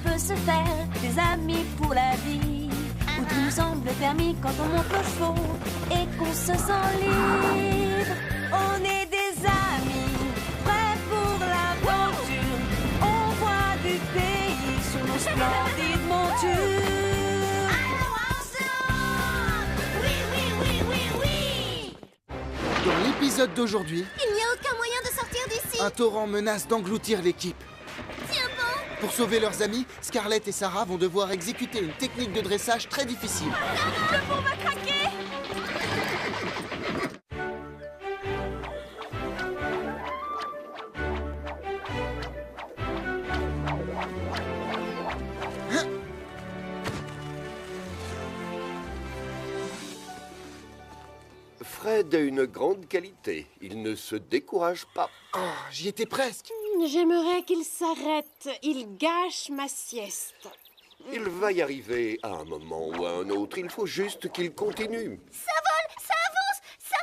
peut se faire des amis pour la vie, où tout nous semble permis quand on monte nos chevaux et qu'on se sent libre. On est des amis, prêts pour l'aventure. On voit du pays sur nos splendides montures. Alors ensemble! Oui, oui, oui, oui, oui! Dans l'épisode d'aujourd'hui, Il n'y a aucun moyen de sortir d'ici. un torrent menace d'engloutir l'équipe. Tiens bon! Pour sauver leurs amis, Scarlett et Sarah vont devoir exécuter une technique de dressage très difficile. Le pont va craquer! Fred a une grande qualité. Il ne se décourage pas. Oh, j'y étais presque. J'aimerais qu'il s'arrête. Il gâche ma sieste. Il va y arriver à un moment ou à un autre. Il faut juste qu'il continue. Ça vole! Ça avance! Ça...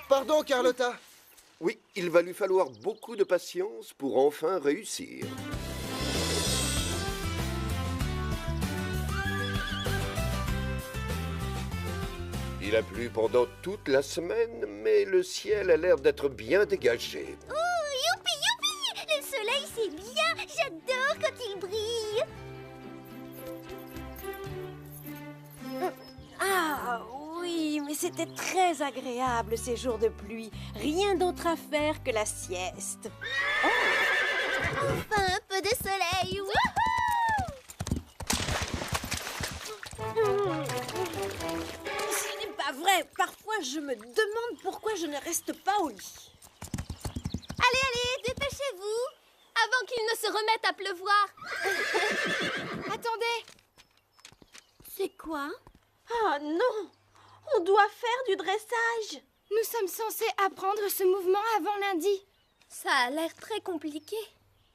Pardon, Carlotta. Oui, il va lui falloir beaucoup de patience pour enfin réussir. Il a plu pendant toute la semaine, mais le ciel a l'air d'être bien dégagé. Oh, youpi, youpi! Le soleil, c'est bien! J'adore quand il brille! Ah oui, mais c'était très agréable ces jours de pluie. Rien d'autre à faire que la sieste. Enfin, un peu de soleil! Wouhou! Ce n'est pas vrai. Parfois, je me demande pourquoi je ne reste pas au lit. Allez, allez, dépêchez-vous! Avant qu'il ne se remette à pleuvoir! Attendez! C'est quoi? Ah non, on doit faire du dressage. Nous sommes censés apprendre ce mouvement avant lundi. Ça a l'air très compliqué.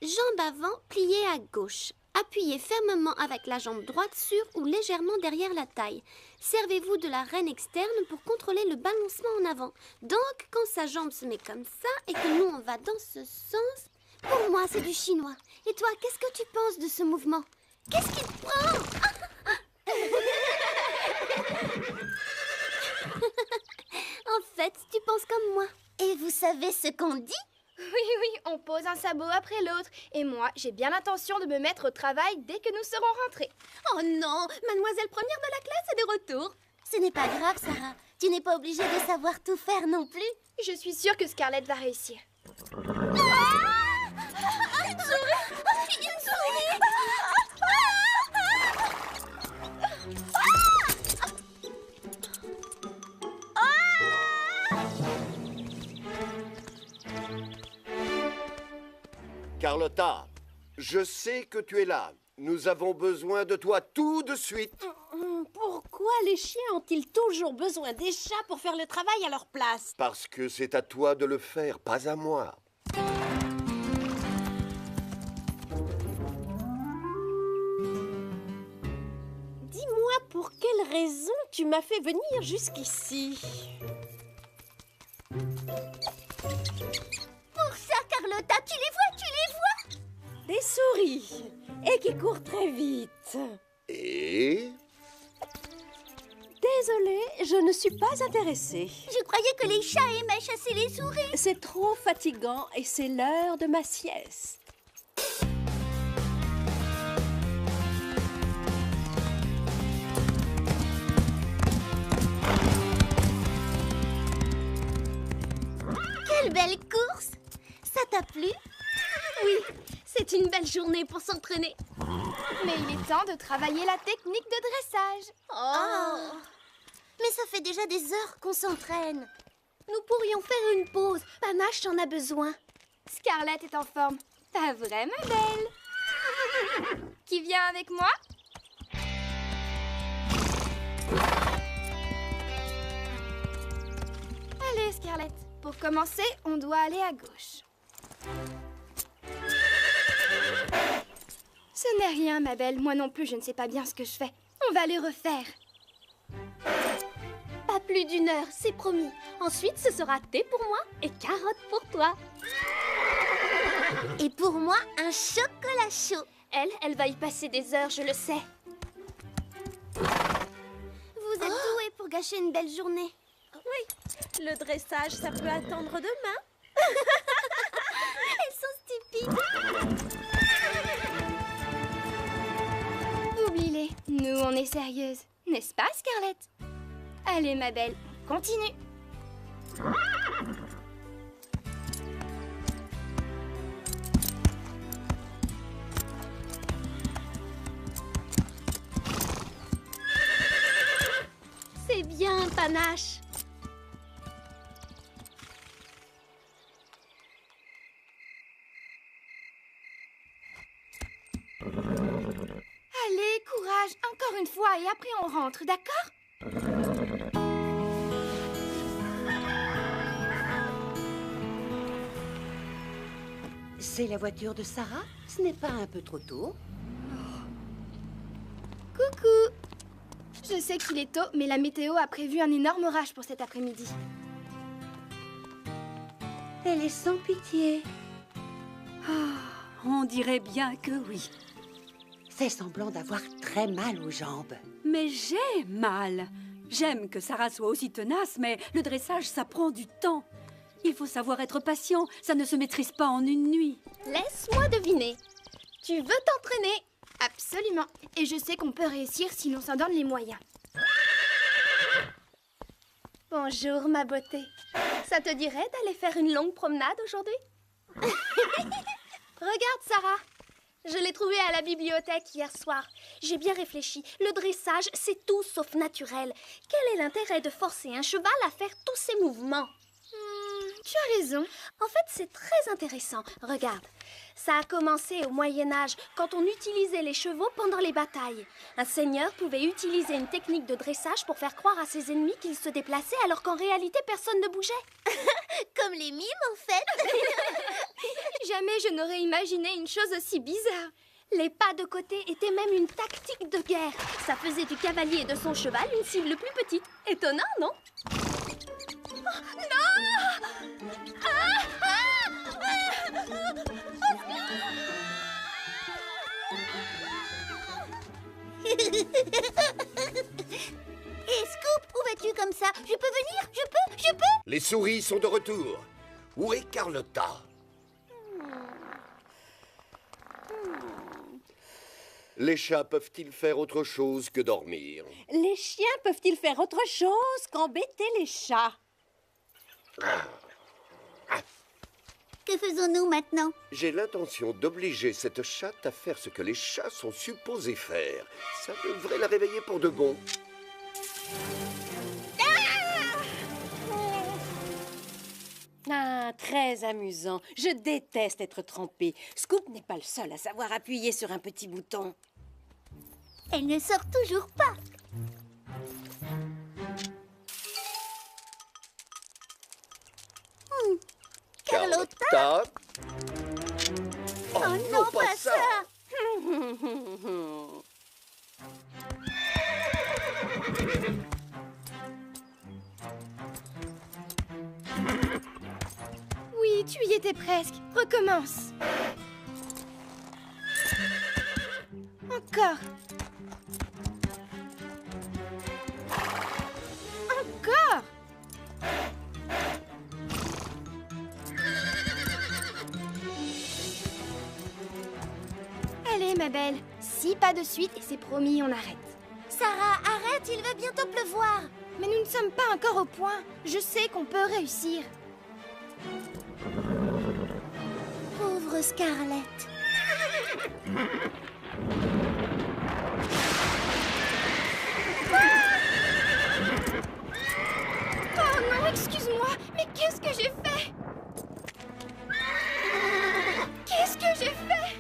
Jambe avant, pliée à gauche. Appuyez fermement avec la jambe droite sur ou légèrement derrière la taille. Servez-vous de la reine externe pour contrôler le balancement en avant. Donc, quand sa jambe se met comme ça et que nous on va dans ce sens... Pour moi, c'est du chinois. Et toi, qu'est-ce que tu penses de ce mouvement? Qu'est-ce qui te prend? En fait, tu penses comme moi. Et vous savez ce qu'on dit? Oui, on pose un sabot après l'autre. Et moi, j'ai bien l'intention de me mettre au travail dès que nous serons rentrés. Oh non, mademoiselle première de la classe est de retour. Ce n'est pas grave, Sarah. Tu n'es pas obligée de savoir tout faire non plus. Je suis sûre que Scarlett va réussir. Une souris! Une souris! Carlotta, je sais que tu es là. Nous avons besoin de toi tout de suite. Pourquoi les chiens ont-ils toujours besoin des chats pour faire le travail à leur place? Parce que c'est à toi de le faire, pas à moi. Dis-moi pour quelle raison tu m'as fait venir jusqu'ici? Pour ça, Carlotta, tu les vois? Des souris, et qui courent très vite. Et... Désolée, je ne suis pas intéressée. Je croyais que les chats aimaient chasser les souris. C'est trop fatigant et c'est l'heure de ma sieste. Quelle belle course! Ça t'a plu? Oui, c'est une belle journée pour s'entraîner. Mais il est temps de travailler la technique de dressage. Oh. Mais ça fait déjà des heures qu'on s'entraîne. Nous pourrions faire une pause. Panache en a besoin. Scarlett est en forme. Pas vrai, ma belle? Qui vient avec moi? Allez, Scarlett. Pour commencer, on doit aller à gauche. Ce n'est rien, ma belle. Moi non plus, je ne sais pas bien ce que je fais. On va les refaire. Pas plus d'une heure, c'est promis. Ensuite, ce sera thé pour moi et carottes pour toi. Et pour moi, un chocolat chaud. Elle va y passer des heures, je le sais. Vous êtes doués pour gâcher une belle journée. Oui, le dressage, ça peut attendre demain. Elles sont stupides. Oublie-les, nous on est sérieuses. N'est-ce pas, Scarlett? Allez, ma belle, continue. C'est bien, Panache. Allez, courage, encore une fois, et après on rentre, d'accord? C'est la voiture de Sarah? Ce n'est pas un peu trop tôt? Coucou! Je sais qu'il est tôt, mais la météo a prévu un énorme orage pour cet après-midi. Elle est sans pitié. On dirait bien que oui. Fait semblant d'avoir très mal aux jambes. Mais j'ai mal. J'aime que Sarah soit aussi tenace, mais le dressage, ça prend du temps. Il faut savoir être patient, ça ne se maîtrise pas en une nuit. Laisse-moi deviner. Tu veux t'entraîner? Absolument. Et je sais qu'on peut réussir si l'on s'en donne les moyens. Bonjour, ma beauté. Ça te dirait d'aller faire une longue promenade aujourd'hui? Regarde, Sarah. Je l'ai trouvé à la bibliothèque hier soir. J'ai bien réfléchi. Le dressage, c'est tout sauf naturel. Quel est l'intérêt de forcer un cheval à faire tous ces mouvements? Tu as raison. En fait, c'est très intéressant. Regarde, ça a commencé au Moyen-Âge, quand on utilisait les chevaux pendant les batailles. Un seigneur pouvait utiliser une technique de dressage pour faire croire à ses ennemis qu'il se déplaçait alors qu'en réalité, personne ne bougeait. Comme les mimes, en fait. Jamais je n'aurais imaginé une chose aussi bizarre. Les pas de côté étaient même une tactique de guerre. Ça faisait du cavalier et de son cheval une cible plus petite. Étonnant, non? Oh, non! Et Scoop, où vas-tu comme ça? Je peux venir? Je peux? Les souris sont de retour. Où est Carlotta? Les chats peuvent-ils faire autre chose que dormir? Les chiens peuvent-ils faire autre chose qu'embêter les chats? Que faisons-nous maintenant? J'ai l'intention d'obliger cette chatte à faire ce que les chats sont supposés faire. Ça devrait la réveiller pour de bon. Ah, très amusant. Je déteste être trempée. Scoop n'est pas le seul à savoir appuyer sur un petit bouton. Elle ne sort toujours pas. Carlotta? Oh, non, pas ça! Oui, tu y étais presque. Recommence. Encore. Encore. Allez, ma belle. 6 pas de suite et c'est promis, on arrête. Sarah, arrête, il va bientôt pleuvoir. Mais nous ne sommes pas encore au point. Je sais qu'on peut réussir. Pauvre Scarlett. Oh non, excuse-moi, mais qu'est-ce que j'ai fait? Qu'est-ce que j'ai fait?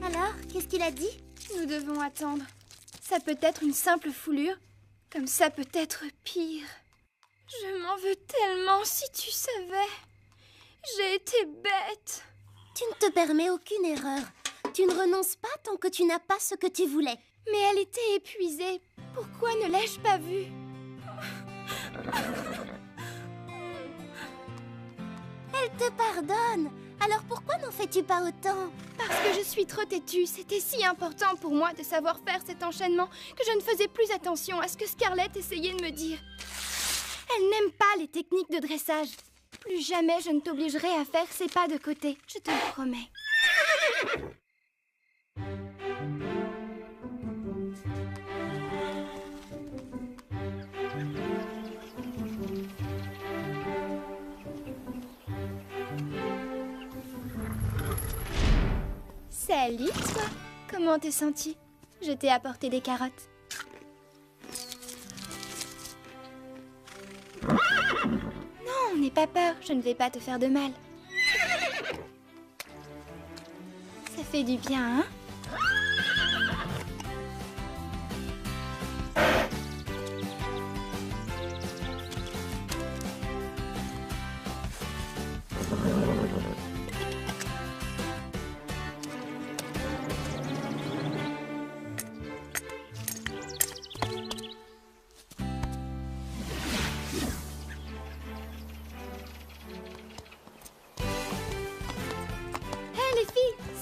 Alors, qu'est-ce qu'il a dit? Nous devons attendre. Ça peut être une simple foulure, comme ça peut être pire. Je m'en veux tellement, si tu savais. J'ai été bête. Tu ne te permets aucune erreur. Tu ne renonces pas tant que tu n'as pas ce que tu voulais. Mais elle était épuisée. Pourquoi ne l'ai-je pas vue? Elle te pardonne. Alors pourquoi n'en fais-tu pas autant? Parce que je suis trop têtue. C'était si important pour moi de savoir faire cet enchaînement que je ne faisais plus attention à ce que Scarlett essayait de me dire. Elle n'aime pas les techniques de dressage. Plus jamais je ne t'obligerai à faire ces pas de côté, je te le promets. Salut, toi. Comment t'es sentie? Je t'ai apporté des carottes. Non, n'aie pas peur, je ne vais pas te faire de mal. Ça fait du bien, hein?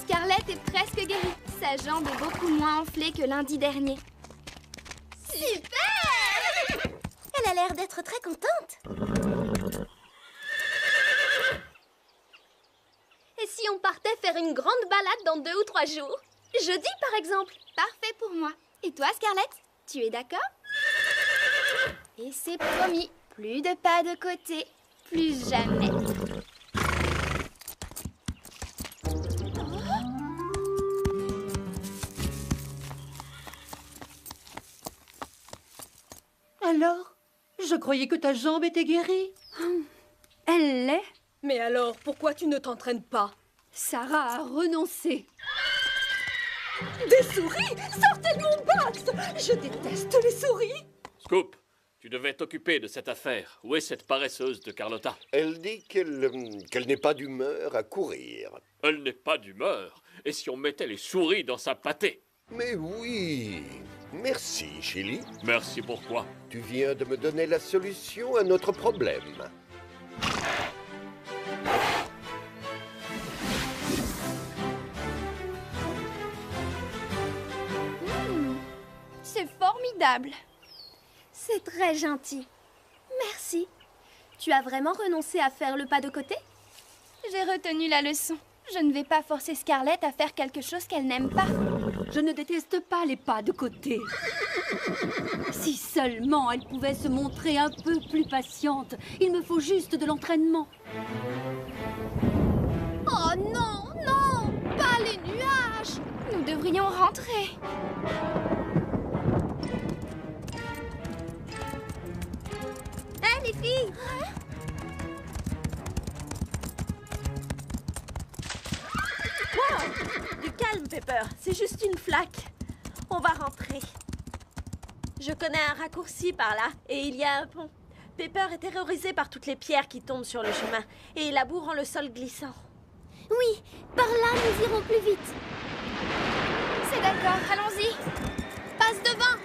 Scarlett est presque guérie. Sa jambe est beaucoup moins enflée que lundi dernier. Super! Elle a l'air d'être très contente. Et si on partait faire une grande balade dans 2 ou 3 jours? Jeudi, par exemple. Parfait pour moi. Et toi, Scarlett? Tu es d'accord? Et c'est promis. Plus de pas de côté. Plus jamais. Alors, je croyais que ta jambe était guérie. Elle l'est. Mais alors, pourquoi tu ne t'entraînes pas? Sarah a renoncé. Des souris? Sortez de mon box! Je déteste les souris! Scoop, tu devais t'occuper de cette affaire. Où est cette paresseuse de Carlotta? Elle dit qu'elle n'est pas d'humeur à courir. Elle n'est pas d'humeur. Et si on mettait les souris dans sa pâtée? Mais oui. Merci, Chili. Merci pourquoi? Tu viens de me donner la solution à notre problème. C'est formidable. C'est très gentil. Merci. Tu as vraiment renoncé à faire le pas de côté? J'ai retenu la leçon. Je ne vais pas forcer Scarlett à faire quelque chose qu'elle n'aime pas. Je ne déteste pas les pas de côté. Si seulement elle pouvait se montrer un peu plus patiente. Il me faut juste de l'entraînement. Oh non, non, pas les nuages. Nous devrions rentrer. Hé, les filles! Du calme, Pepper. C'est juste une flaque. On va rentrer. Je connais un raccourci par là, et il y a un pont. Pepper est terrorisé par toutes les pierres qui tombent sur le chemin, et la boue rend le sol glissant. Oui, par là, nous irons plus vite. C'est d'accord, allons-y. Passe devant.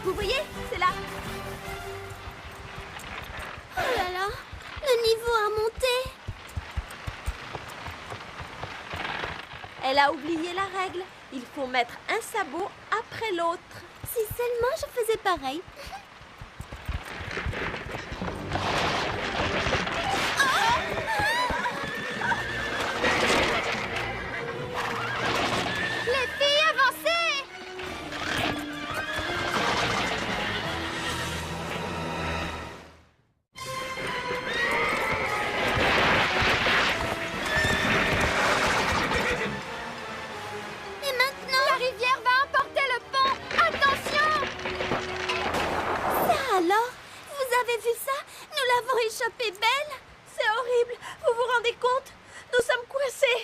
Vous voyez? C'est là. Oh là là, le niveau a monté. Elle a oublié la règle. Il faut mettre un sabot après l'autre. Si seulement je faisais pareil. Les filles, avancez! Et maintenant? La rivière va emporter le pont! Attention! Ça alors? Vous avez vu ça? Nous l'avons échappée belle. C'est horrible. Vous vous rendez compte? Nous sommes coincés.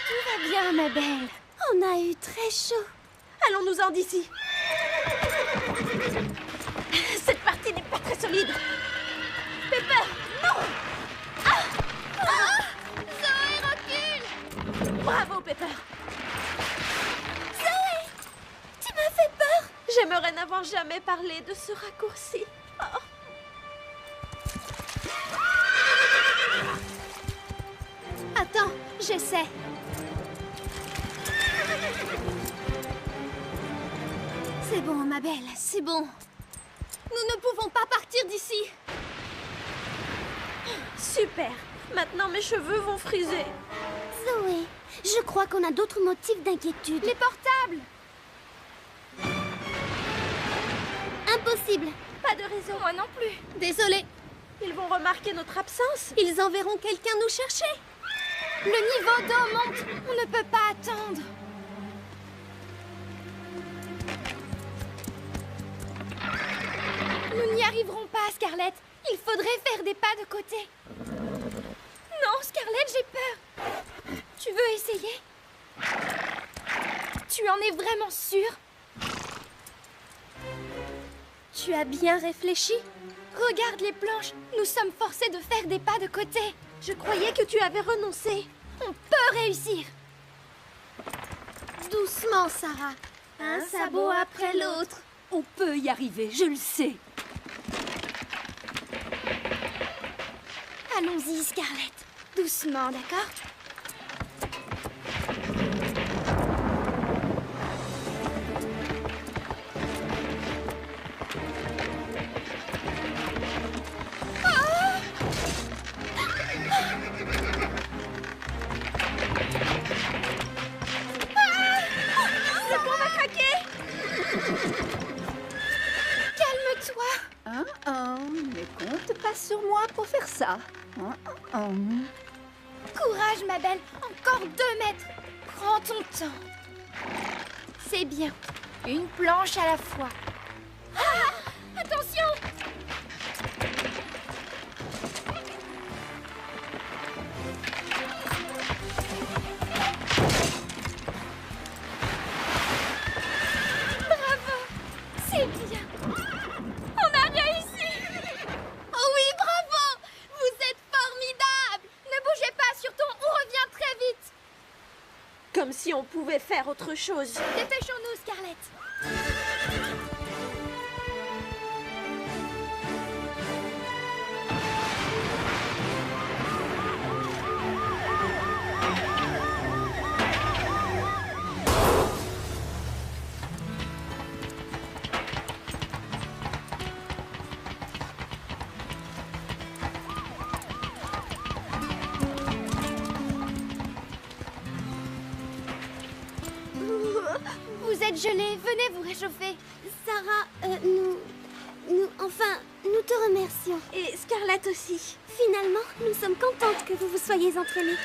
Tout va bien, ma belle. On a eu très chaud. Allons-nous-en d'ici. Cette partie n'est pas très solide. Pepper, non! Zoé, recule! Bravo, Pepper. désolée de ce raccourci. Oh. Attends, j'essaie. C'est bon, ma belle, c'est bon. Nous ne pouvons pas partir d'ici. Super. Maintenant, mes cheveux vont friser. Zoé, je crois qu'on a d'autres motifs d'inquiétude. Les portables! Impossible. Pas de raison. Moi non plus. Désolée. Ils vont remarquer notre absence. Ils enverront quelqu'un nous chercher. Le niveau d'eau monte. On ne peut pas attendre. Nous n'y arriverons pas, Scarlett. Il faudrait faire des pas de côté. Non, Scarlett, j'ai peur. Tu veux essayer? Tu en es vraiment sûre? Tu as bien réfléchi? Regarde les planches. Nous sommes forcés de faire des pas de côté. Je croyais que tu avais renoncé. On peut réussir. Doucement, Sarah. Un sabot après l'autre. On peut y arriver, je le sais. Allons-y, Scarlett. Doucement, d'accord? Ne compte pas sur moi pour faire ça. Courage, ma belle. Encore 2 mètres. Prends ton temps. C'est bien. Une planche à la fois. Ah! Attention! Bravo! C'est bien. On a réussi! Oh oui, bravo! Vous êtes formidable! Ne bougez pas, surtout, on revient très vite! Comme si on pouvait faire autre chose. Dépêchons-nous, Scarlett! Vous êtes gelée, venez vous réchauffer. Sarah, nous te remercions. Et Scarlett aussi. Finalement, nous sommes contentes que vous vous soyez entraînés.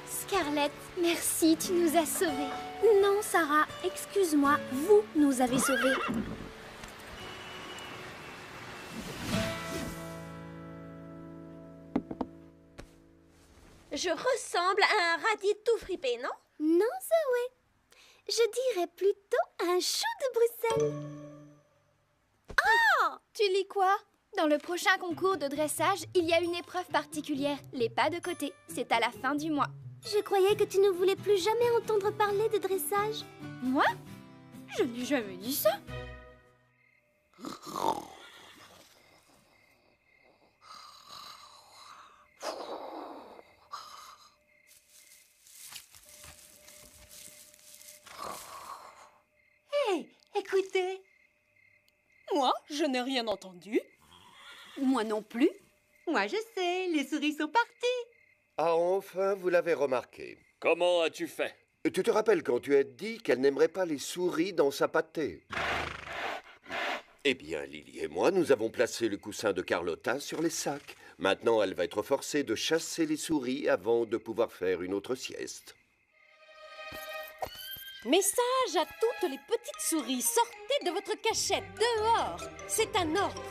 Scarlett, merci, tu nous as sauvés. Non, Sarah, excuse-moi, vous nous avez sauvés. Je ressemble à un radis tout fripé, non? Non, Zoé. Je dirais plutôt un chou de Bruxelles. Oh! Tu lis quoi? Dans le prochain concours de dressage, il y a une épreuve particulière, les pas de côté. C'est à la fin du mois. Je croyais que tu ne voulais plus jamais entendre parler de dressage. Moi? Je n'ai jamais dit ça. Hé, écoutez. Moi, je n'ai rien entendu. Moi non plus. Moi, je sais, les souris sont parties. Ah, enfin, vous l'avez remarqué. Comment as-tu fait? Tu te rappelles quand tu as dit qu'elle n'aimerait pas les souris dans sa pâtée? Eh bien, Lily et moi, nous avons placé le coussin de Carlotta sur les sacs. Maintenant, elle va être forcée de chasser les souris avant de pouvoir faire une autre sieste. Message à toutes les petites souris, sortez de votre cachette, dehors. C'est un ordre.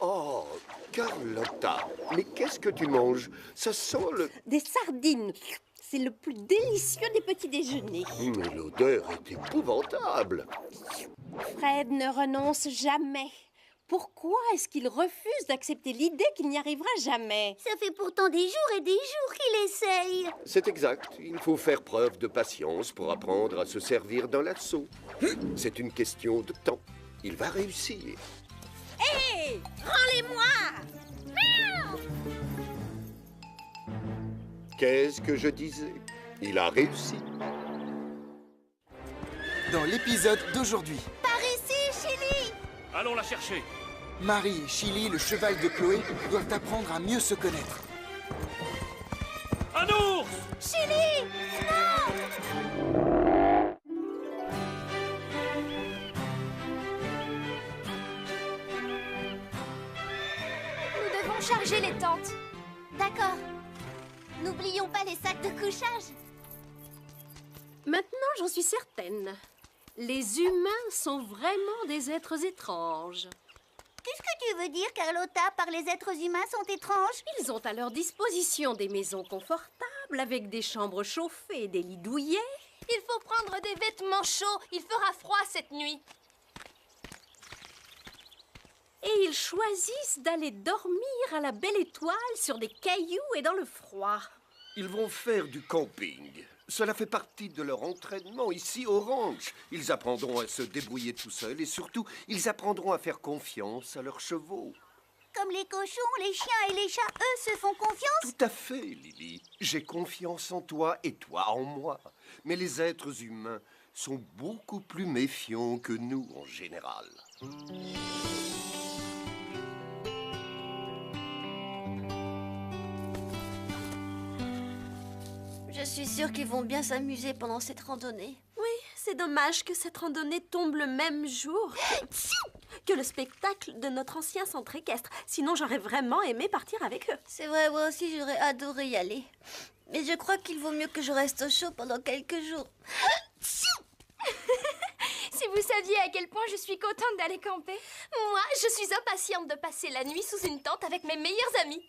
Oh, Carlotta, mais qu'est-ce que tu manges? Ça sent le... Des sardines. C'est le plus délicieux des petits déjeuners. Mais l'odeur est épouvantable. Fred ne renonce jamais. Pourquoi est-ce qu'il refuse d'accepter l'idée qu'il n'y arrivera jamais? Ça fait pourtant des jours et des jours qu'il essaye. C'est exact. Il faut faire preuve de patience pour apprendre à se servir d'un lasso. C'est une question de temps. Il va réussir. Hé! Rends-les-moi! Qu'est-ce que je disais? Il a réussi. Dans l'épisode d'aujourd'hui, Par ici, Chili! Allons la chercher. Marie et Chili, le cheval de Chloé, doivent apprendre à mieux se connaître. Un ours! Chili! Nous devons charger les tentes. D'accord. N'oublions pas les sacs de couchage. Maintenant, j'en suis certaine. Les humains sont vraiment des êtres étranges. Qu'est-ce que tu veux dire, Carlotta, par les êtres humains sont étranges? Ils ont à leur disposition des maisons confortables avec des chambres chauffées et des lits douillets. Il faut prendre des vêtements chauds. Il fera froid cette nuit. Et ils choisissent d'aller dormir à la belle étoile sur des cailloux et dans le froid. Ils vont faire du camping. Cela fait partie de leur entraînement ici au ranch. Ils apprendront à se débrouiller tout seuls et surtout, ils apprendront à faire confiance à leurs chevaux. Comme les cochons, les chiens et les chats, eux, se font confiance? Tout à fait, Lily. J'ai confiance en toi et toi en moi. Mais les êtres humains sont beaucoup plus méfiants que nous en général. Je suis sûre qu'ils vont bien s'amuser pendant cette randonnée. Oui, c'est dommage que cette randonnée tombe le même jour que le spectacle de notre ancien centre équestre. Sinon, j'aurais vraiment aimé partir avec eux. C'est vrai, moi aussi, j'aurais adoré y aller. Mais je crois qu'il vaut mieux que je reste au chaud pendant quelques jours. Si vous saviez à quel point je suis contente d'aller camper. Moi, je suis impatiente de passer la nuit sous une tente avec mes meilleurs amis.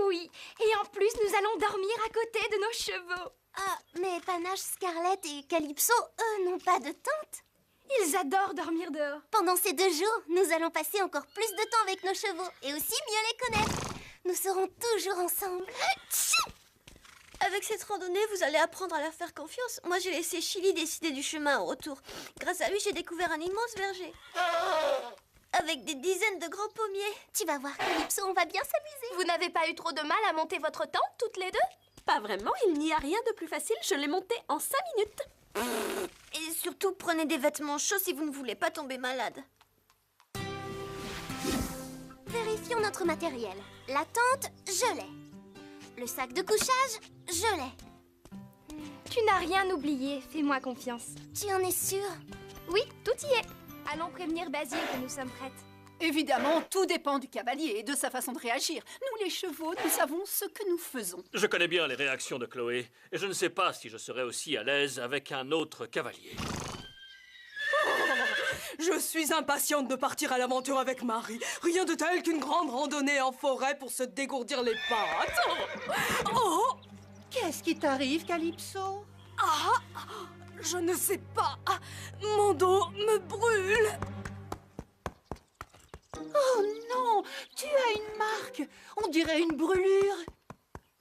Oui, et en plus, nous allons dormir à côté de nos chevaux. Ah, mais Panache, Scarlett et Calypso, eux, n'ont pas de tente. Ils adorent dormir dehors. Pendant ces 2 jours, nous allons passer encore plus de temps avec nos chevaux et aussi mieux les connaître. Nous serons toujours ensemble. Avec cette randonnée, vous allez apprendre à leur faire confiance. Moi, j'ai laissé Chili décider du chemin au retour. Grâce à lui, j'ai découvert un immense verger. Avec des dizaines de grands pommiers. Tu vas voir, Calypso, on va bien s'amuser. Vous n'avez pas eu trop de mal à monter votre tente, toutes les deux? Pas vraiment, il n'y a rien de plus facile. Je l'ai monté en 5 minutes. Et surtout, prenez des vêtements chauds si vous ne voulez pas tomber malade. Vérifions notre matériel. La tente, je l'ai. Le sac de couchage, je l'ai. Tu n'as rien oublié, fais-moi confiance. Tu en es sûre? Oui, tout y est. Allons prévenir Basile que nous sommes prêtes. Évidemment, tout dépend du cavalier et de sa façon de réagir. Nous, les chevaux, nous savons ce que nous faisons. Je connais bien les réactions de Chloé, et je ne sais pas si je serais aussi à l'aise avec un autre cavalier. Je suis impatiente de partir à l'aventure avec Marie. Rien de tel qu'une grande randonnée en forêt pour se dégourdir les pattes. Oh! Qu'est-ce qui t'arrive, Calypso? Ah! Je ne sais pas. Mon dos me brûle. Oh non! Tu as une marque! On dirait une brûlure!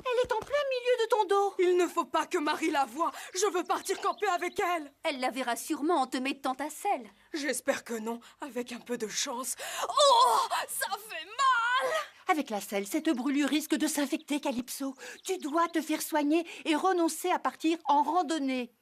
Elle est en plein milieu de ton dos! Il ne faut pas que Marie la voie. Je veux partir camper avec elle. Elle la verra sûrement en te mettant à selle. J'espère que non, avec un peu de chance. Oh! Ça fait mal! Avec la selle, cette brûlure risque de s'infecter, Calypso. Tu dois te faire soigner et renoncer à partir en randonnée.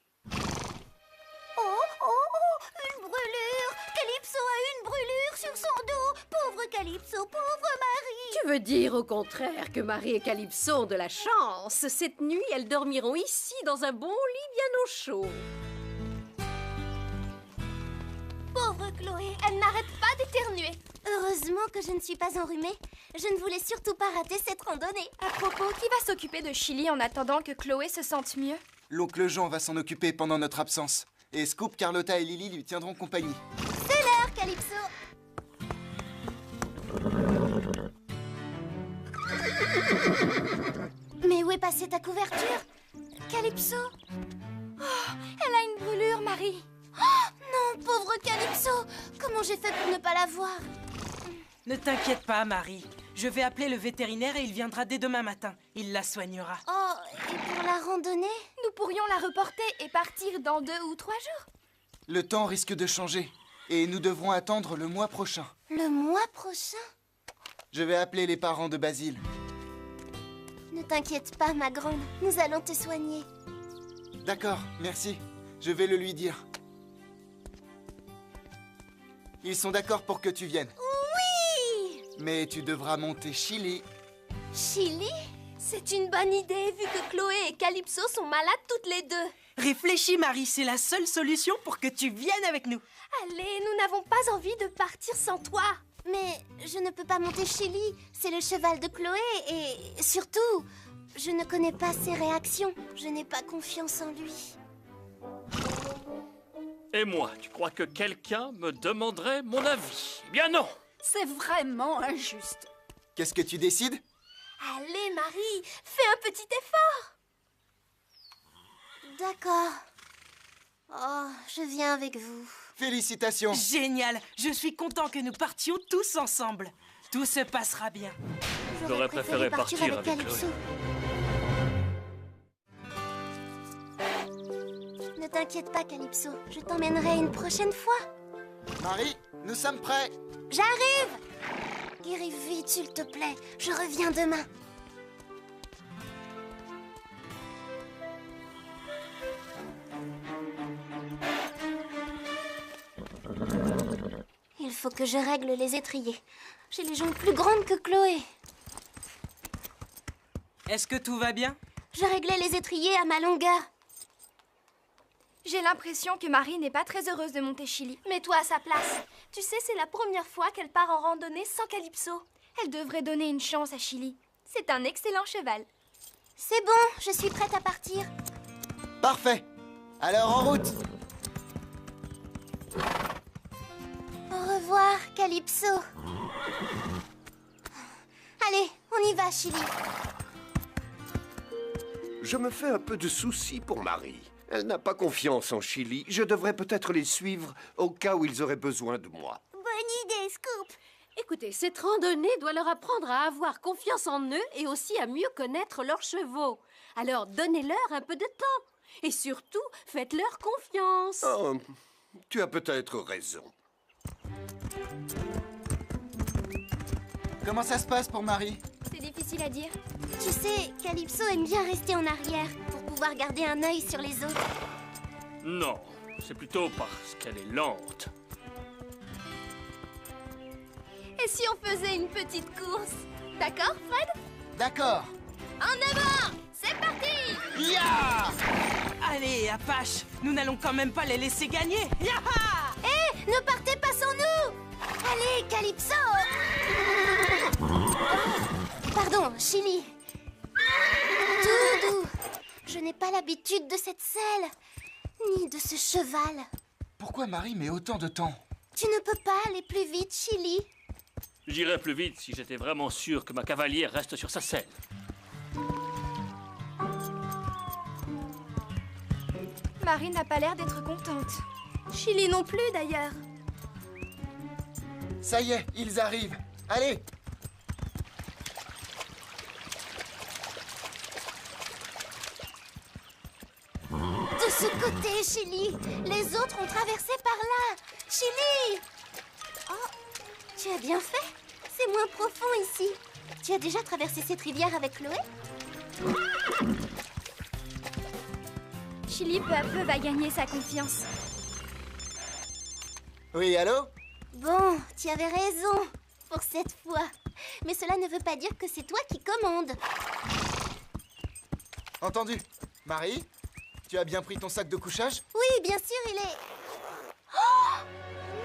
Une brûlure! Calypso a une brûlure sur son dos! Pauvre Calypso, pauvre Marie! Tu veux dire au contraire que Marie et Calypso ont de la chance. Cette nuit, elles dormiront ici dans un bon lit bien au chaud. Pauvre Chloé! Elle n'arrête pas d'éternuer. Heureusement que je ne suis pas enrhumée. Je ne voulais surtout pas rater cette randonnée. À propos, qui va s'occuper de Chili en attendant que Chloé se sente mieux? L'oncle Jean va s'en occuper pendant notre absence. Et Scoop, Carlotta et Lily lui tiendront compagnie. C'est l'heure, Calypso! Mais où est passée ta couverture? Calypso? Oh, elle a une brûlure, Marie. Oh, non, pauvre Calypso! Comment j'ai fait pour ne pas la voir? Ne t'inquiète pas, Marie. Je vais appeler le vétérinaire et il viendra dès demain matin. Il la soignera. Oh, et pour la randonnée? Nous pourrions la reporter et partir dans 2 ou 3 jours. Le temps risque de changer. Et nous devrons attendre le mois prochain. Le mois prochain? Je vais appeler les parents de Basile. Ne t'inquiète pas, ma grande. Nous allons te soigner. D'accord, merci. Je vais le lui dire. Ils sont d'accord pour que tu viennes. Oui! Mais tu devras monter Chili. Chili? C'est une bonne idée, vu que Chloé et Calypso sont malades toutes les deux. Réfléchis, Marie, c'est la seule solution pour que tu viennes avec nous. Allez, nous n'avons pas envie de partir sans toi. Mais je ne peux pas monter Chili. C'est le cheval de Chloé et surtout, je ne connais pas ses réactions. Je n'ai pas confiance en lui. Et moi, tu crois que quelqu'un me demanderait mon avis? Eh bien non! C'est vraiment injuste. Qu'est-ce que tu décides? Allez, Marie, fais un petit effort. D'accord. Oh, je viens avec vous. Félicitations! Génial! Je suis content que nous partions tous ensemble. Tout se passera bien. J'aurais préféré partir avec Calypso. Ne t'inquiète pas, Calypso. Je t'emmènerai une prochaine fois. Marie, nous sommes prêts. J'arrive! Guéris vite, s'il te plaît. Je reviens demain. Il faut que je règle les étriers. J'ai les jambes plus grandes que Chloé. Est-ce que tout va bien? Je réglais les étriers à ma longueur. J'ai l'impression que Marie n'est pas très heureuse de monter Chili. Mets-toi à sa place. Tu sais, c'est la première fois qu'elle part en randonnée sans Calypso. Elle devrait donner une chance à Chili. C'est un excellent cheval. C'est bon, je suis prête à partir. Parfait. Alors en route. Au revoir, Calypso. Allez, on y va, Chili. Je me fais un peu de soucis pour Marie. Elle n'a pas confiance en Chili. Je devrais peut-être les suivre au cas où ils auraient besoin de moi. Bonne idée, Scoop. Écoutez, cette randonnée doit leur apprendre à avoir confiance en eux et aussi à mieux connaître leurs chevaux. Alors donnez-leur un peu de temps. Et surtout, faites-leur confiance. Oh, tu as peut-être raison. Comment ça se passe pour Marie? C'est difficile à dire. Tu sais, Calypso aime bien rester en arrière pour pouvoir garder un œil sur les autres. Non, c'est plutôt parce qu'elle est lente. Et si on faisait une petite course? D'accord, Fred? D'accord. En avant! C'est parti! Ya! Allez, Apache, nous n'allons quand même pas les laisser gagner. Yaha! Hé, ne partez pas sans nous! Allez, Calypso! Pardon, Chili. Doudou, je n'ai pas l'habitude de cette selle, ni de ce cheval. Pourquoi Marie met autant de temps? Tu ne peux pas aller plus vite, Chili. J'irais plus vite si j'étais vraiment sûr que ma cavalière reste sur sa selle. Marie n'a pas l'air d'être contente. Chili non plus, d'ailleurs. Ça y est, ils arrivent. Allez! De ce côté, Chili. Les autres ont traversé par là. Chili! Oh, tu as bien fait. C'est moins profond ici. Tu as déjà traversé cette rivière avec Chloé? Chili, peu à peu, va gagner sa confiance. Oui, allô? Bon, tu avais raison. Pour cette fois. Mais cela ne veut pas dire que c'est toi qui commandes. Entendu. Marie, tu as bien pris ton sac de couchage? Oui, bien sûr, il est... Oh!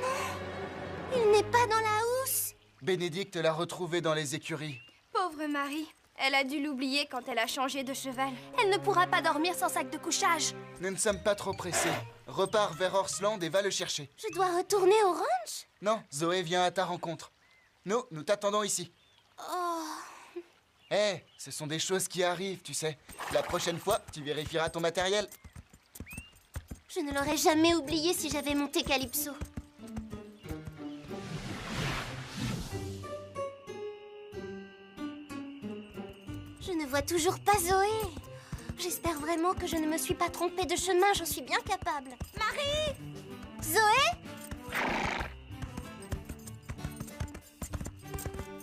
Non! Il n'est pas dans la housse. Bénédicte l'a retrouvé dans les écuries. Pauvre Marie. Elle a dû l'oublier quand elle a changé de cheval. Elle ne pourra pas dormir sans sac de couchage. Nous ne sommes pas trop pressés. Repars vers Horseland et va le chercher. Je dois retourner au ranch? Non, Zoé vient à ta rencontre. Nous t'attendons ici. Oh... Hé, ce sont des choses qui arrivent, tu sais. La prochaine fois, tu vérifieras ton matériel. Je ne l'aurais jamais oublié si j'avais monté Calypso. Je ne vois toujours pas Zoé. J'espère vraiment que je ne me suis pas trompée de chemin, j'en suis bien capable. Marie! Zoé?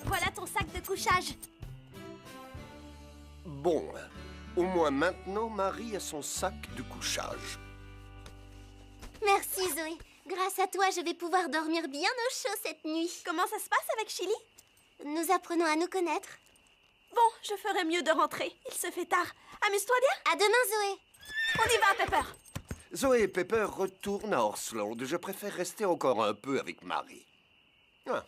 Voilà ton sac de couchage. Bon, au moins maintenant, Marie a son sac de couchage. Merci Zoé. Grâce à toi, je vais pouvoir dormir bien au chaud cette nuit. Comment ça se passe avec Chili? Nous apprenons à nous connaître. Bon, je ferais mieux de rentrer. Il se fait tard. Amuse-toi bien. À demain, Zoé. On y va, Pepper. Zoé et Pepper retournent à Horsland. Je préfère rester encore un peu avec Marie. Ah,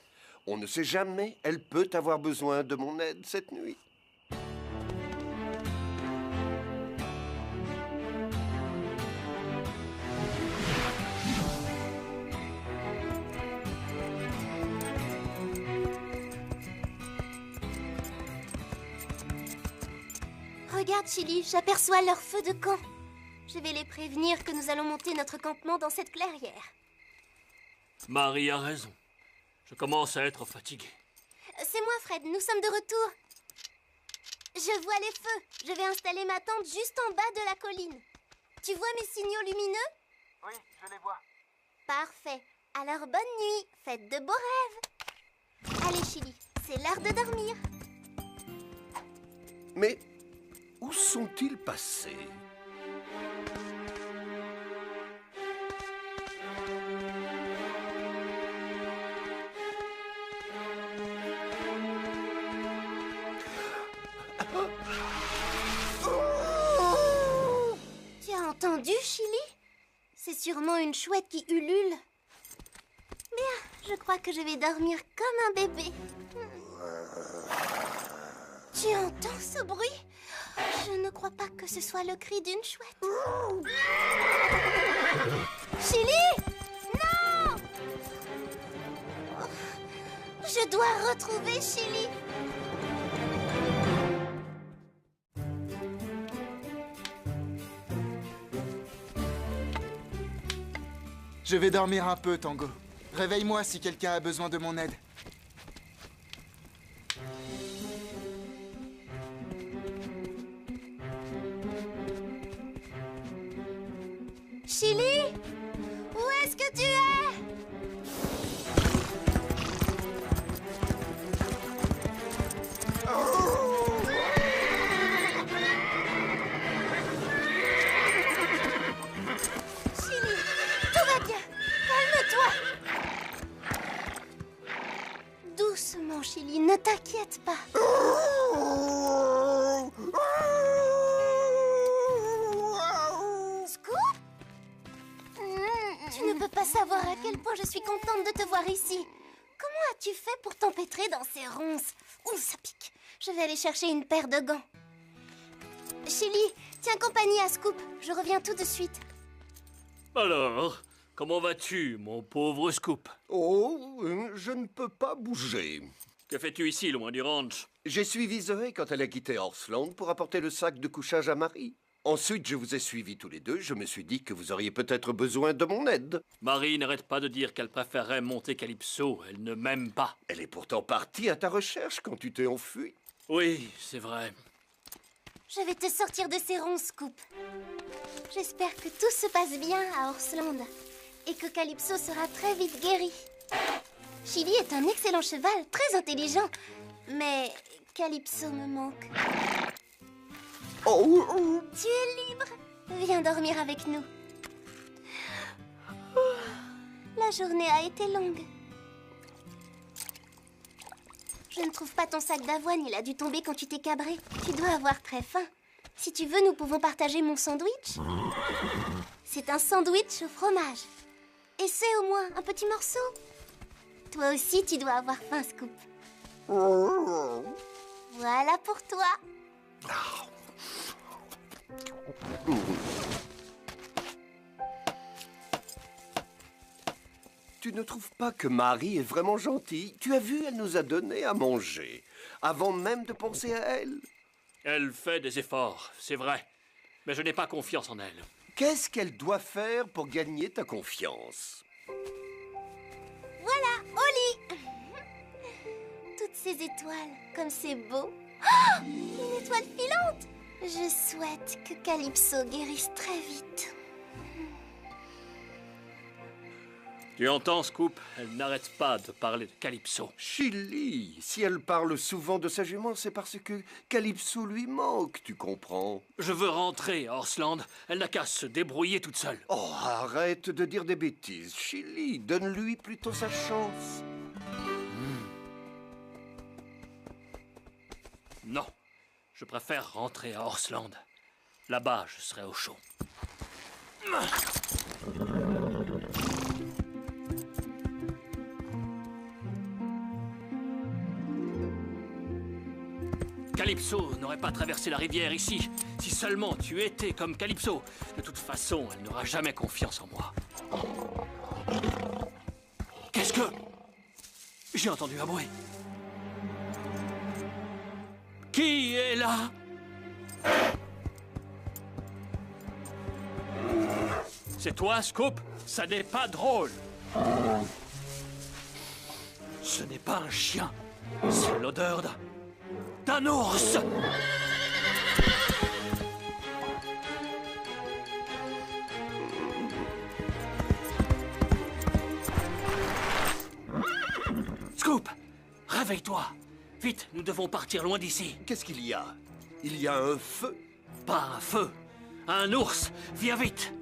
on ne sait jamais, elle peut avoir besoin de mon aide cette nuit. Regarde, Chili, j'aperçois leur feu de camp. Je vais les prévenir que nous allons monter notre campement dans cette clairière. Marie a raison. Je commence à être fatigué. C'est moi, Fred, nous sommes de retour. Je vois les feux. Je vais installer ma tente juste en bas de la colline. Tu vois mes signaux lumineux? Oui, je les vois. Parfait. Alors bonne nuit, faites de beaux rêves. Allez, Chili, c'est l'heure de dormir. Mais où sont-ils passés? Tu as entendu, Chili? C'est sûrement une chouette qui ulule. Bien, je crois que je vais dormir comme un bébé. Tu entends ce bruit? Je ne crois pas que ce soit le cri d'une chouette. Chili! Non! Je dois retrouver Chili. Je vais dormir un peu, Tango. Réveille-moi si quelqu'un a besoin de mon aide. Chili? Où est-ce que tu es? Chili, tout va bien. Calme-toi. Doucement, Chili, ne t'inquiète pas. Scoop? Tu ne peux pas savoir à quel point je suis contente de te voir ici. Comment as-tu fait pour t'empêtrer dans ces ronces? Ouh, ça pique. Je vais aller chercher une paire de gants. Chili, tiens compagnie à Scoop. Je reviens tout de suite. Alors, comment vas-tu, mon pauvre Scoop? Oh, je ne peux pas bouger. Que fais-tu ici, loin du ranch? J'ai suivi Zoé quand elle a quitté Horsland pour apporter le sac de couchage à Marie. Ensuite, je vous ai suivis tous les deux. Je me suis dit que vous auriez peut-être besoin de mon aide. Marie n'arrête pas de dire qu'elle préférerait monter Calypso. Elle ne m'aime pas. Elle est pourtant partie à ta recherche quand tu t'es enfui. Oui, c'est vrai. Je vais te sortir de ces ronces, Scoop. J'espère que tout se passe bien à Horsland et que Calypso sera très vite guéri. Chili est un excellent cheval, très intelligent. Mais Calypso me manque. Oh. Tu es libre. Viens dormir avec nous. La journée a été longue. Je ne trouve pas ton sac d'avoine. Il a dû tomber quand tu t'es cabré. Tu dois avoir très faim. Si tu veux, nous pouvons partager mon sandwich. C'est un sandwich au fromage. Essaie au moins un petit morceau. Toi aussi, tu dois avoir faim, Scoop. Voilà pour toi. Tu ne trouves pas que Marie est vraiment gentille? Tu as vu, elle nous a donné à manger, avant même de penser à elle. Elle fait des efforts, c'est vrai. Mais je n'ai pas confiance en elle. Qu'est-ce qu'elle doit faire pour gagner ta confiance? Voilà, au lit. Toutes ces étoiles, comme c'est beau. Oh, une étoile filante! Je souhaite que Calypso guérisse très vite. Tu entends, Scoop? Elle n'arrête pas de parler de Calypso. Chili, si elle parle souvent de sa jument, c'est parce que Calypso lui manque, tu comprends? Je veux rentrer à Horsland. Elle n'a qu'à se débrouiller toute seule. Oh, arrête de dire des bêtises. Chili, donne-lui plutôt sa chance. Non, je préfère rentrer à Horsland. Là-bas, je serai au chaud. Calypso n'aurait pas traversé la rivière ici. Si seulement tu étais comme Calypso. De toute façon, elle n'aura jamais confiance en moi. Qu'est-ce que... J'ai entendu un bruit. Qui est là? C'est toi, Scoop? Ça n'est pas drôle. Ce n'est pas un chien. C'est l'odeur d'un ours. Scoop, réveille-toi. Vite, nous devons partir loin d'ici. Qu'est-ce qu'il y a? Il y a un feu? Pas un feu, un ours. Viens vite.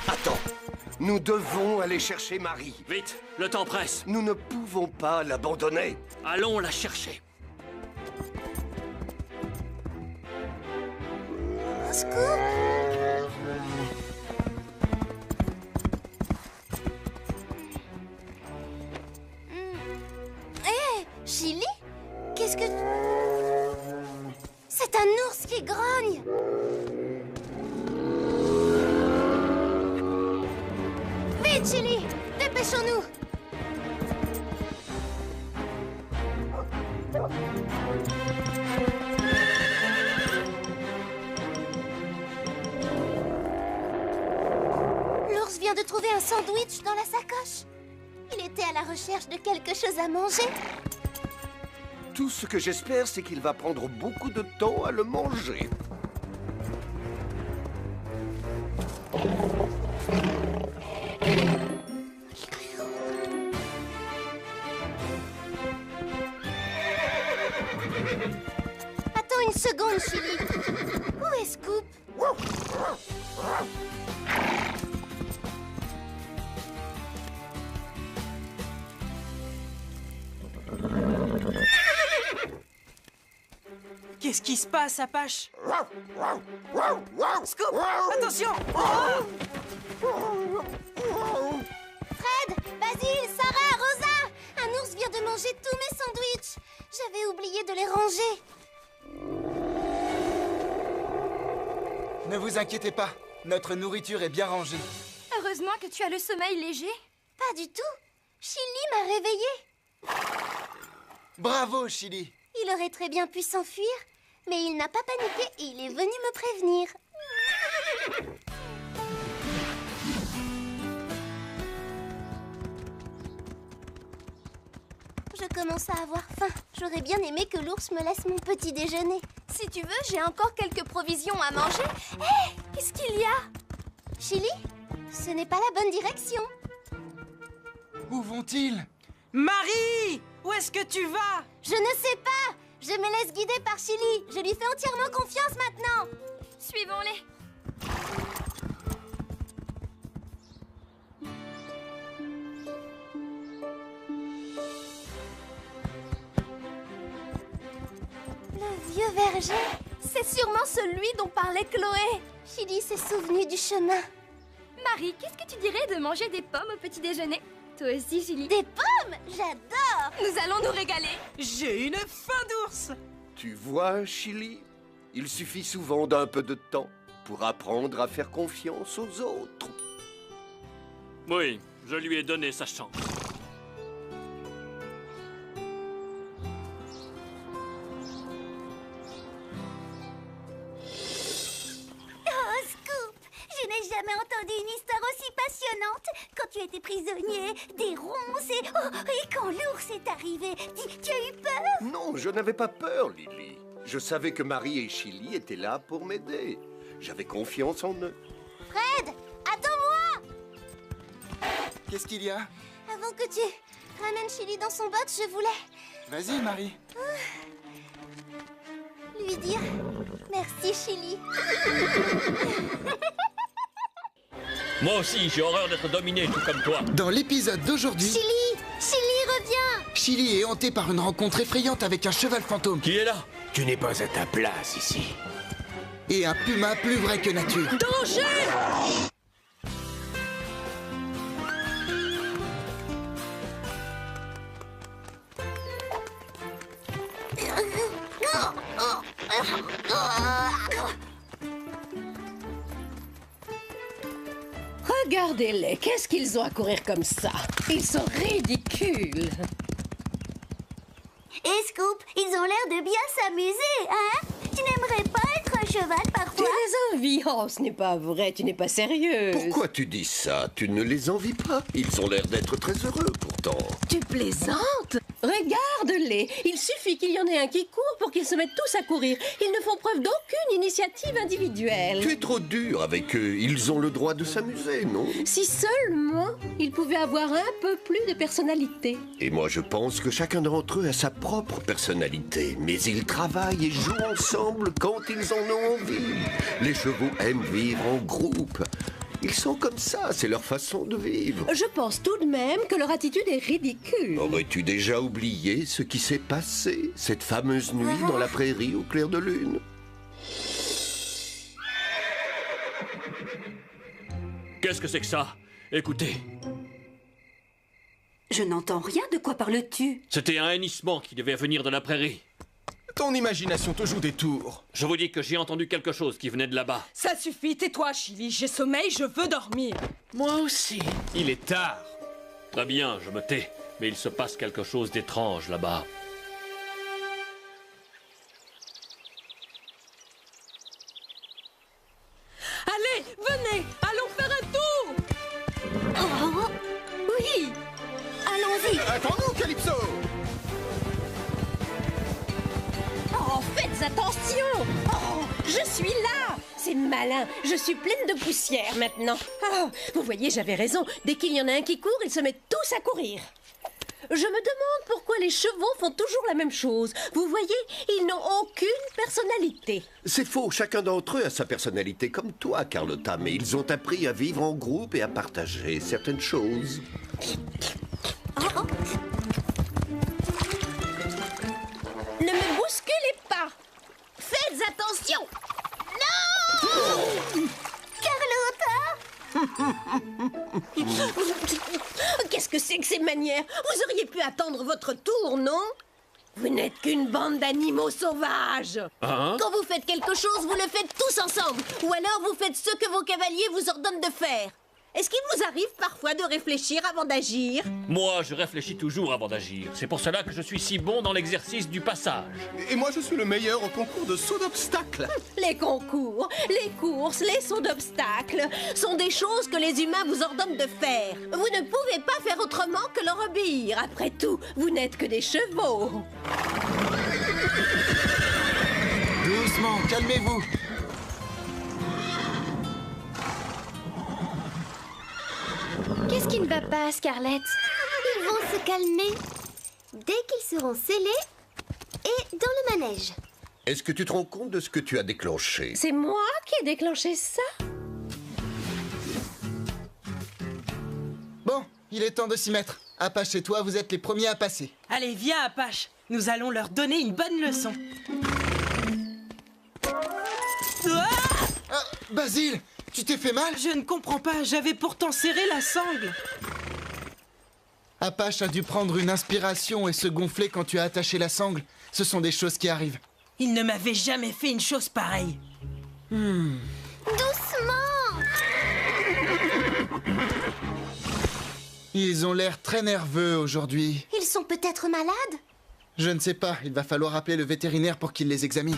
Attends, nous devons aller chercher Marie. Vite, le temps presse. Nous ne pouvons pas l'abandonner. Allons la chercher. Scoop! Hé, Chili? Qu'est-ce que... C'est un ours qui grogne! Vite, Chili! Dépêchons-nous! L'ours vient de trouver un sandwich dans la sacoche. Il était à la recherche de quelque chose à manger. Tout ce que j'espère, c'est qu'il va prendre beaucoup de temps à le manger. Attends une seconde, Chili. Où est Scoop? Qu'est-ce qui se passe, Apache? Scoop, attention! Fred, Basile, Sarah, Rosa! Un ours vient de manger tous mes sandwichs. J'avais oublié de les ranger. Ne vous inquiétez pas, notre nourriture est bien rangée. Heureusement que tu as le sommeil léger. Pas du tout. Chili m'a réveillée. Bravo, Chili. Il aurait très bien pu s'enfuir, mais il n'a pas paniqué et il est venu me prévenir. Je commence à avoir faim. J'aurais bien aimé que l'ours me laisse mon petit déjeuner. Si tu veux, j'ai encore quelques provisions à manger. Hé, qu'est-ce qu'il y a? Chili, ce n'est pas la bonne direction. Où vont-ils? Marie! Où est-ce que tu vas? Je ne sais pas. Je me laisse guider par Chili. Je lui fais entièrement confiance maintenant. Suivons-les. Le vieux verger. C'est sûrement celui dont parlait Chloé. Chili s'est souvenu du chemin. Marie, qu'est-ce que tu dirais de manger des pommes au petit déjeuner? Toi aussi, Chili. Des pommes? J'adore! Nous allons nous régaler. J'ai une faim d'ours! Tu vois, Chili, il suffit souvent d'un peu de temps pour apprendre à faire confiance aux autres. Oui, je lui ai donné sa chance. Oh, Scoop! Je n'ai jamais entendu une histoire aussi passionnante. Quand tu étais prisonnier, des ronces et quand l'ours est arrivé, tu as eu peur? Non, je n'avais pas peur, Lily. Je savais que Marie et Chili étaient là pour m'aider. J'avais confiance en eux. Fred, attends-moi! Qu'est-ce qu'il y a? Avant que tu ramènes Chili dans son box, je voulais... Vas-y, Marie. Lui dire merci, Chili. Moi aussi, j'ai horreur d'être dominé, tout comme toi. Dans l'épisode d'aujourd'hui... Chili, reviens! Chili est hanté par une rencontre effrayante avec un cheval fantôme. Qui est là? Tu n'es pas à ta place ici. Et un puma plus vrai que nature. Danger! Regardez-les, qu'est-ce qu'ils ont à courir comme ça? Ils sont ridicules. Et Scoop, ils ont l'air de bien s'amuser, hein? Tu n'aimerais pas être un cheval parfois? Tu les envies? Oh, ce n'est pas vrai, tu n'es pas sérieuse. Pourquoi tu dis ça? Tu ne les envies pas. Ils ont l'air d'être très heureux, pourtant. Tu plaisantes? Regarde-les. Il suffit qu'il y en ait un qui court pour qu'ils se mettent tous à courir. Ils ne font preuve d'aucune initiative individuelle. Tu es trop dur avec eux. Ils ont le droit de s'amuser, non? Si seulement ils pouvaient avoir un peu plus de personnalité. Et moi, je pense que chacun d'entre eux a sa propre personnalité. Mais ils travaillent et jouent ensemble quand ils en ont envie. Les chevaux aiment vivre en groupe. Ils sont comme ça, c'est leur façon de vivre. Je pense tout de même que leur attitude est ridicule. Aurais-tu déjà oublié ce qui s'est passé cette fameuse nuit dans la prairie au clair de lune? Qu'est-ce que c'est que ça? Écoutez. Je n'entends rien, de quoi parles-tu? C'était un hennissement qui devait venir de la prairie. Ton imagination te joue des tours. Je vous dis que j'ai entendu quelque chose qui venait de là-bas. Ça suffit, tais-toi, Chili. J'ai sommeil, je veux dormir. Moi aussi. Il est tard. Très bien, je me tais. Mais il se passe quelque chose d'étrange là-bas. Allez, venez, allons faire un tour. Oh, oui, allons-y. Attends-nous, Calypso. Oh, faites attention! Oh, je suis là! C'est malin, je suis pleine de poussière maintenant. Oh, vous voyez, j'avais raison. Dès qu'il y en a un qui court, ils se mettent tous à courir. Je me demande pourquoi les chevaux font toujours la même chose. Vous voyez, ils n'ont aucune personnalité. C'est faux, chacun d'entre eux a sa personnalité comme toi, Carlotta, mais ils ont appris à vivre en groupe et à partager certaines choses. Ne me bousculez pas! Faites attention! Non! Carlotta! Qu'est-ce que c'est que ces manières? Vous auriez pu attendre votre tour, non? Vous n'êtes qu'une bande d'animaux sauvages. Hein? Quand vous faites quelque chose, vous le faites tous ensemble. Ou alors vous faites ce que vos cavaliers vous ordonnent de faire. Est-ce qu'il vous arrive parfois de réfléchir avant d'agir? Moi, je réfléchis toujours avant d'agir. C'est pour cela que je suis si bon dans l'exercice du passage. Et moi, je suis le meilleur au concours de saut d'obstacles. Les concours, les courses, les sauts d'obstacles sont des choses que les humains vous ordonnent de faire. Vous ne pouvez pas faire autrement que leur obéir. Après tout, vous n'êtes que des chevaux. Doucement, calmez-vous. Qu'est-ce qui ne va pas, Scarlett? Ils vont se calmer dès qu'ils seront scellés et dans le manège. Est-ce que tu te rends compte de ce que tu as déclenché? C'est moi qui ai déclenché ça? Bon, il est temps de s'y mettre. Apache et toi, vous êtes les premiers à passer. Allez, viens, Apache. Nous allons leur donner une bonne leçon. Ah, Basile, tu t'es fait mal? Je ne comprends pas, j'avais pourtant serré la sangle. Apache a dû prendre une inspiration et se gonfler quand tu as attaché la sangle. Ce sont des choses qui arrivent. Il ne m'avait jamais fait une chose pareille. Doucement! Ils ont l'air très nerveux aujourd'hui. Ils sont peut-être malades? Je ne sais pas, il va falloir appeler le vétérinaire pour qu'il les examine.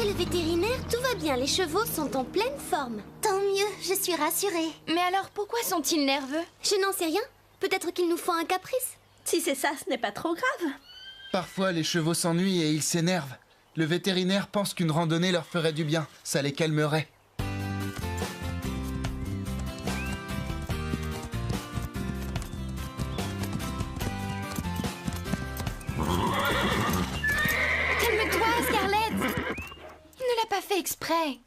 D'après le vétérinaire, tout va bien. Les chevaux sont en pleine forme. Tant mieux, je suis rassurée. Mais alors, pourquoi sont-ils nerveux? Je n'en sais rien. Peut-être qu'ils nous font un caprice. Si c'est ça, ce n'est pas trop grave. Parfois, les chevaux s'ennuient et ils s'énervent. Le vétérinaire pense qu'une randonnée leur ferait du bien. Ça les calmerait. Calme-toi, Scarlett. Il ne l'a pas fait exprès.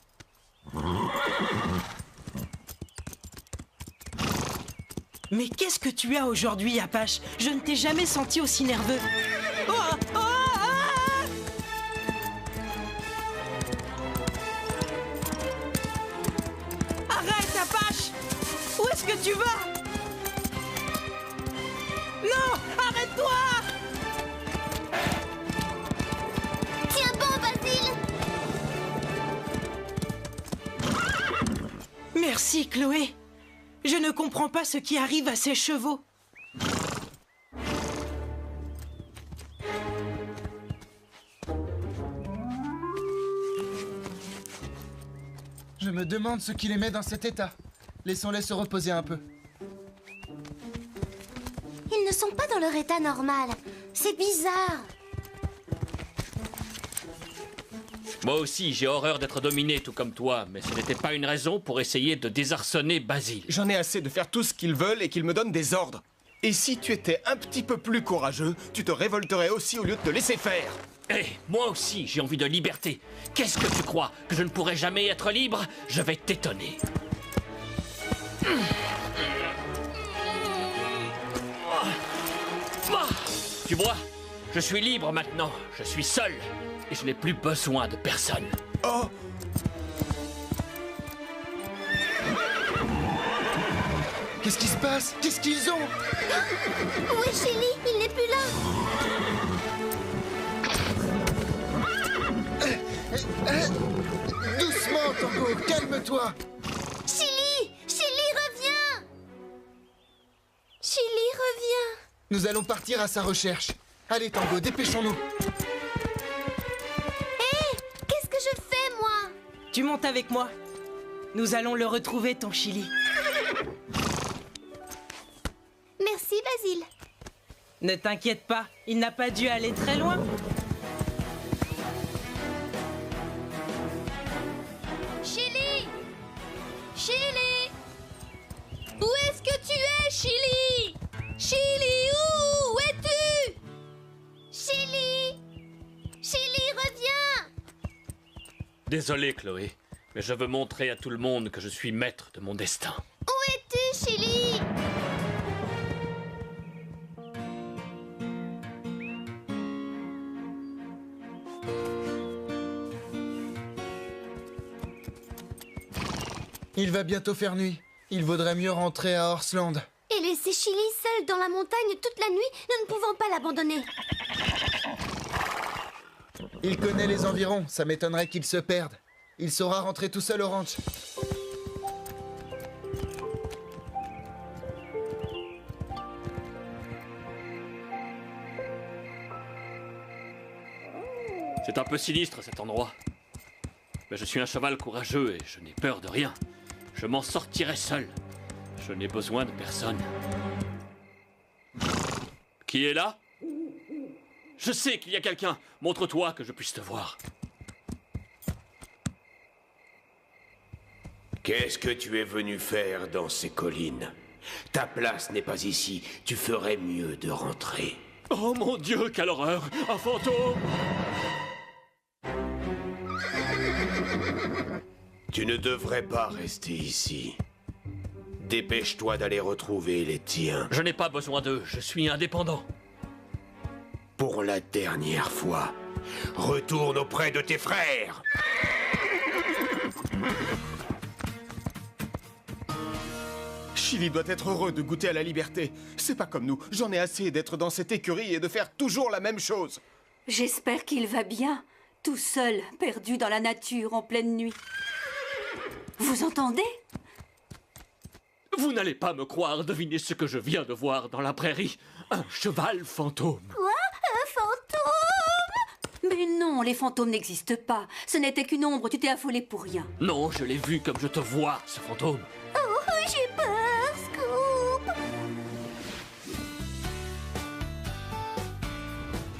Mais qu'est-ce que tu as aujourd'hui, Apache? Je ne t'ai jamais senti aussi nerveux. Oh, oh, ah! Arrête, Apache! Où est-ce que tu vas? Non! Arrête-toi! Tiens bon, Basile! Merci, Chloé. Je ne comprends pas ce qui arrive à ces chevaux. Je me demande ce qui les met dans cet état. Laissons-les se reposer un peu. Ils ne sont pas dans leur état normal. C'est bizarre. Moi aussi, j'ai horreur d'être dominé tout comme toi, mais ce n'était pas une raison pour essayer de désarçonner Basile. J'en ai assez de faire tout ce qu'ils veulent et qu'ils me donnent des ordres. Et si tu étais un petit peu plus courageux, tu te révolterais aussi au lieu de te laisser faire. Hé, moi aussi, j'ai envie de liberté. Qu'est-ce que tu crois? Que je ne pourrai jamais être libre? Je vais t'étonner. Tu vois? Je suis libre maintenant. Je suis seul. Et je n'ai plus besoin de personne. Oh! Qu'est-ce qui se passe? Qu'est-ce qu'ils ont? Où est Chili? Il n'est plus là. Doucement, Tango, calme-toi. Chili! Chili, reviens! Chili, reviens! Nous allons partir à sa recherche. Allez, Tango, dépêchons-nous. Hé! Qu'est-ce que je fais, moi? Tu montes avec moi. Nous allons le retrouver, ton Chili. Merci, Basile. Ne t'inquiète pas, il n'a pas dû aller très loin. Chili! Chili! Où est-ce que tu es, Chili? Chili, où es-tu? Chili! Chili, reviens! Désolé, Chloé, mais je veux montrer à tout le monde que je suis maître de mon destin. Où es-tu, Chili? Il va bientôt faire nuit. Il vaudrait mieux rentrer à Horsland. Et laisser Chili seul dans la montagne toute la nuit, nous ne pouvons pas l'abandonner. Il connaît les environs, ça m'étonnerait qu'il se perde. Il saura rentrer tout seul au ranch. C'est un peu sinistre cet endroit. Mais je suis un cheval courageux et je n'ai peur de rien. Je m'en sortirai seul. Je n'ai besoin de personne. Qui est là? Je sais qu'il y a quelqu'un. Montre-toi que je puisse te voir. Qu'est-ce que tu es venu faire dans ces collines? Ta place n'est pas ici. Tu ferais mieux de rentrer. Oh mon Dieu, quelle horreur! Un fantôme! Tu ne devrais pas rester ici. Dépêche-toi d'aller retrouver les tiens. Je n'ai pas besoin d'eux, je suis indépendant. Pour la dernière fois, retourne auprès de tes frères. Chili doit être heureux de goûter à la liberté. C'est pas comme nous. J'en ai assez d'être dans cette écurie et de faire toujours la même chose. J'espère qu'il va bien, tout seul, perdu dans la nature en pleine nuit. Vous entendez? Vous n'allez pas me croire, devinez ce que je viens de voir dans la prairie. Un cheval fantôme. Quoi? Un fantôme? Mais non, les fantômes n'existent pas. Ce n'était qu'une ombre, tu t'es affolé pour rien. Non, je l'ai vu comme je te vois, ce fantôme. Oh, j'ai peur, Scoop.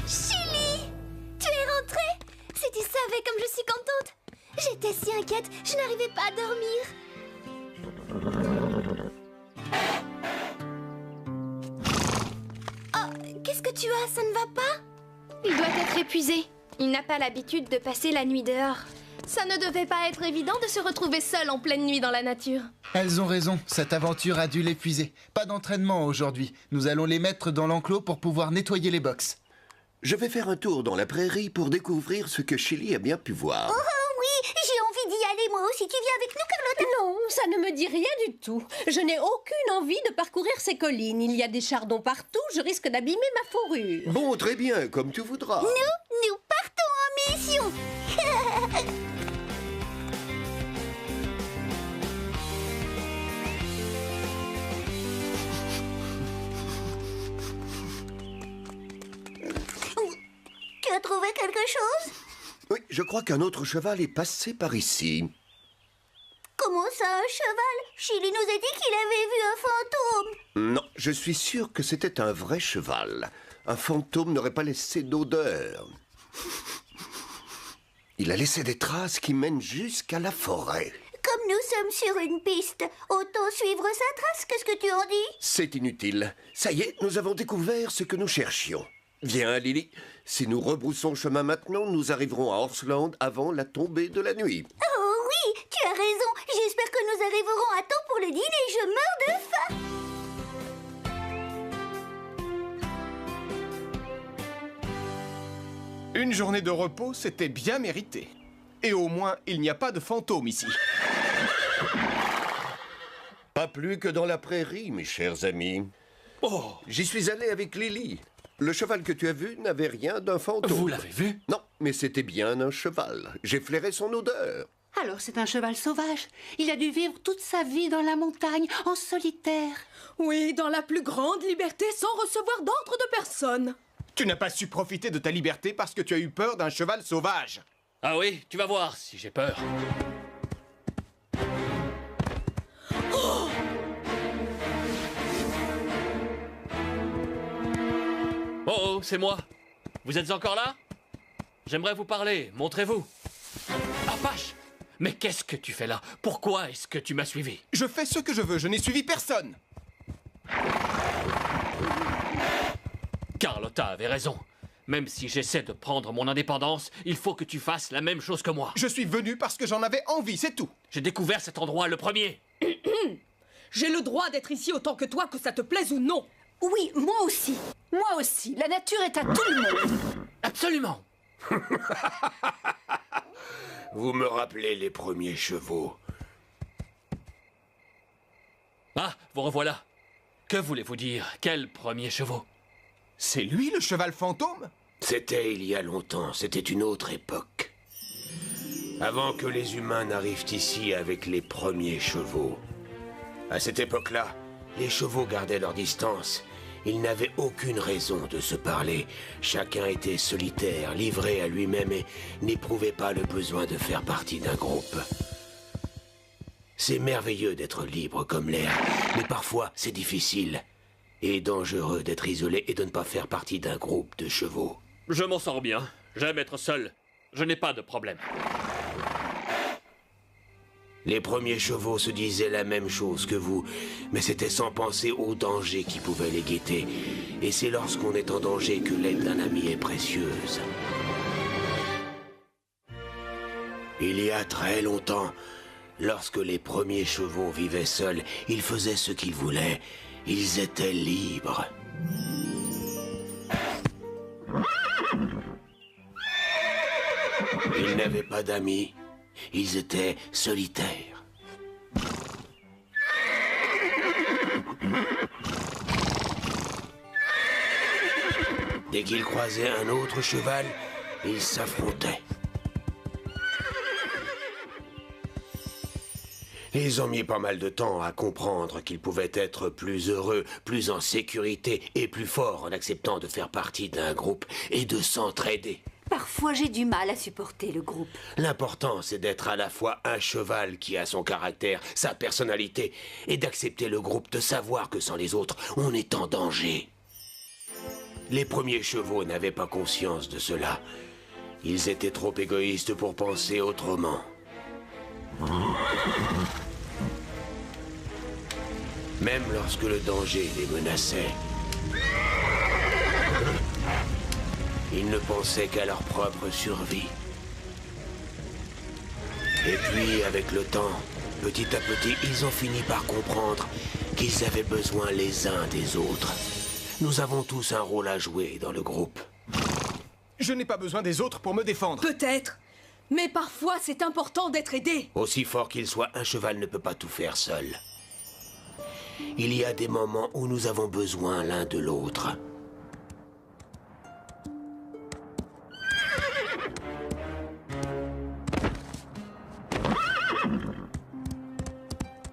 Chili, tu es rentrée? Si tu savais comme je suis contente. J'étais si inquiète, je n'arrivais pas à dormir. Oh, qu'est-ce que tu as? Ça ne va pas? Il doit être épuisé. Il n'a pas l'habitude de passer la nuit dehors. Ça ne devait pas être évident de se retrouver seul en pleine nuit dans la nature. Elles ont raison, cette aventure a dû l'épuiser. Pas d'entraînement aujourd'hui. Nous allons les mettre dans l'enclos pour pouvoir nettoyer les box. Je vais faire un tour dans la prairie pour découvrir ce que Chili a bien pu voir. Oh oui, j'ai envie d'y aller moi aussi. Tu viens avec nous, Carlotta? Non, ça ne me dit rien du tout. Je n'ai aucune envie de parcourir ces collines. Il y a des chardons partout, je risque d'abîmer ma fourrure. Bon, très bien, comme tu voudras. Nous partons en mission. Tu as trouvé quelque chose? Oui, je crois qu'un autre cheval est passé par ici. Comment ça, un cheval? Chili nous a dit qu'il avait vu un fantôme. Non, je suis sûr que c'était un vrai cheval. Un fantôme n'aurait pas laissé d'odeur. Il a laissé des traces qui mènent jusqu'à la forêt. Comme nous sommes sur une piste, autant suivre sa trace. Qu'est-ce que tu en dis? C'est inutile. Ça y est, nous avons découvert ce que nous cherchions. Viens, Lily. Si nous rebroussons chemin maintenant, nous arriverons à Horsland avant la tombée de la nuit. Oh oui, tu as raison. J'espère que nous arriverons à temps pour le dîner. Je meurs de faim. Une journée de repos, c'était bien mérité. Et au moins, il n'y a pas de fantômes ici. Pas plus que dans la prairie, mes chers amis. Oh, j'y suis allé avec Lily. Le cheval que tu as vu n'avait rien d'un fantôme. Vous l'avez vu? Non, mais c'était bien un cheval. J'ai flairé son odeur. Alors c'est un cheval sauvage. Il a dû vivre toute sa vie dans la montagne, en solitaire. Oui, dans la plus grande liberté, sans recevoir d'ordre de personne. Tu n'as pas su profiter de ta liberté parce que tu as eu peur d'un cheval sauvage. Ah oui, tu vas voir si j'ai peur. Oh! Oh, c'est moi. Vous êtes encore là? J'aimerais vous parler, montrez-vous. Apache! Mais qu'est-ce que tu fais là? Pourquoi est-ce que tu m'as suivi? Je fais ce que je veux, je n'ai suivi personne. Carlotta avait raison. Même si j'essaie de prendre mon indépendance, il faut que tu fasses la même chose que moi. Je suis venu parce que j'en avais envie, c'est tout. J'ai découvert cet endroit le premier. J'ai le droit d'être ici autant que toi, que ça te plaise ou non. Oui, moi aussi. Moi aussi. La nature est à tout le monde. Absolument. Vous me rappelez les premiers chevaux. Ah, vous revoilà. Que voulez-vous dire? Quels premiers chevaux? C'est lui le cheval fantôme? C'était il y a longtemps, c'était une autre époque. Avant que les humains n'arrivent ici avec les premiers chevaux. À cette époque-là, les chevaux gardaient leur distance. Ils n'avaient aucune raison de se parler. Chacun était solitaire, livré à lui-même et n'éprouvait pas le besoin de faire partie d'un groupe. C'est merveilleux d'être libre comme l'air, mais parfois c'est difficile et dangereux d'être isolé et de ne pas faire partie d'un groupe de chevaux. Je m'en sors bien. J'aime être seul. Je n'ai pas de problème. Les premiers chevaux se disaient la même chose que vous, mais c'était sans penser aux dangers qui pouvaient les guetter. Et c'est lorsqu'on est en danger que l'aide d'un ami est précieuse. Il y a très longtemps, lorsque les premiers chevaux vivaient seuls, ils faisaient ce qu'ils voulaient. Ils étaient libres. Ils n'avaient pas d'amis. Ils étaient solitaires. Dès qu'ils croisaient un autre cheval, ils s'affrontaient. Ils ont mis pas mal de temps à comprendre qu'ils pouvaient être plus heureux, plus en sécurité et plus forts en acceptant de faire partie d'un groupe et de s'entraider. Parfois, j'ai du mal à supporter le groupe. L'important, c'est d'être à la fois un cheval qui a son caractère, sa personnalité, et d'accepter le groupe, de savoir que sans les autres, on est en danger. Les premiers chevaux n'avaient pas conscience de cela. Ils étaient trop égoïstes pour penser autrement. Même lorsque le danger les menaçait, ils ne pensaient qu'à leur propre survie. Et puis, avec le temps, petit à petit, ils ont fini par comprendre qu'ils avaient besoin les uns des autres. Nous avons tous un rôle à jouer dans le groupe. Je n'ai pas besoin des autres pour me défendre. Peut-être. Mais parfois, c'est important d'être aidé. Aussi fort qu'il soit, un cheval ne peut pas tout faire seul. Il y a des moments où nous avons besoin l'un de l'autre.